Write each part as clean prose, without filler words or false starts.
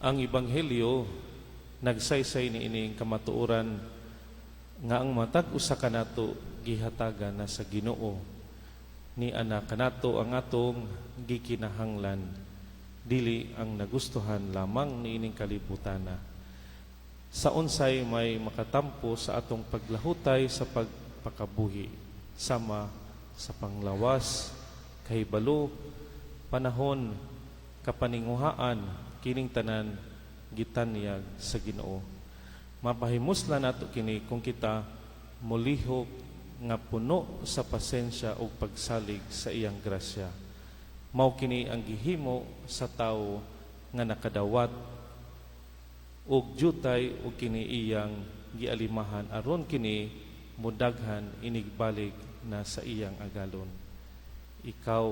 Ang Ebanghelyo nagsaysay ni ining kamatuoran nga ang matag usa kanato gihatagan na sa Ginoo, ni ana kanato ang atong gikinahanglan, dili ang nagustuhan lamang ni ining kalibutana. Sa unsay may makatampo sa atong paglahutay sa pagpakabuhi, sama sa panglawas, kahibalo, panahon, kapaninguhaan, kining tanan gitanyag sa Ginoo. Mapahimuslan nato kini kung kita mulihok nga puno sa pasensya o pagsalig sa iyang grasya. Mao kini ang gihimo sa tawo nga nakadawat og jutay o kini iyang gialimahan aron kini mudaghan inigbalik na sa iyang agalon. Ikaw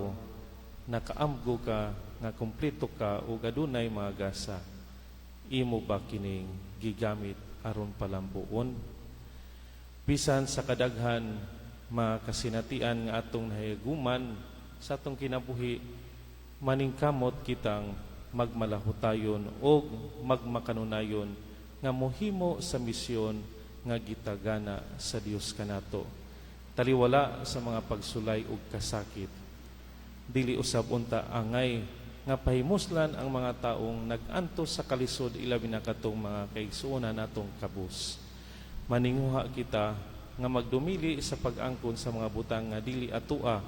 nakaamgo ka nga kumpleto ka o adunay mga gasa, imo ba kining gigamit aron palambuon? Bisan sa kadaghan makasinatian nga atong nahigaguman sa atong kinabuhi, maningkamot kitang magmalahutayon o magmakanunayon nga mohimo sa misyon nga gitagana sa Dios kanato, taliwala sa mga pagsulay ug kasakit. Dili usab unta angay nga pahimuslan ang mga taong nag-antos sa kalisod ilabi na katong mga kaigsuonan natong kabus. Maninguha kita nga magdumili sa pag-angkon sa mga butang nga dili atua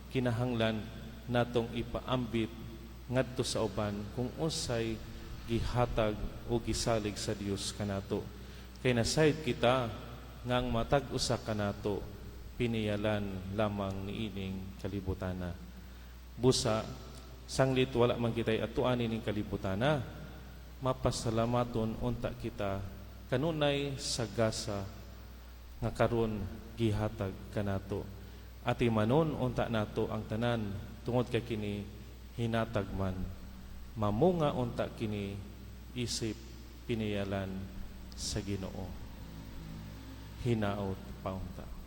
kinahanglan natong ipaambit ngadto sa uban kung unsay gihatag o gisalig sa Dios kanato. Kay nasayod kita nga ang matag usa kanato piniyalan lamang niining kalibutana. Busa sanglit wala man kitay atuan ning kalibutana, mapasalamaton unta kita kanunay sagasa nga karon gihatag kanato. Ati manon unta nato ang tanan tungod kay kini hinatag man. Mamunga unta kini isip piniyalan sa Ginoo. Hinaot paunta.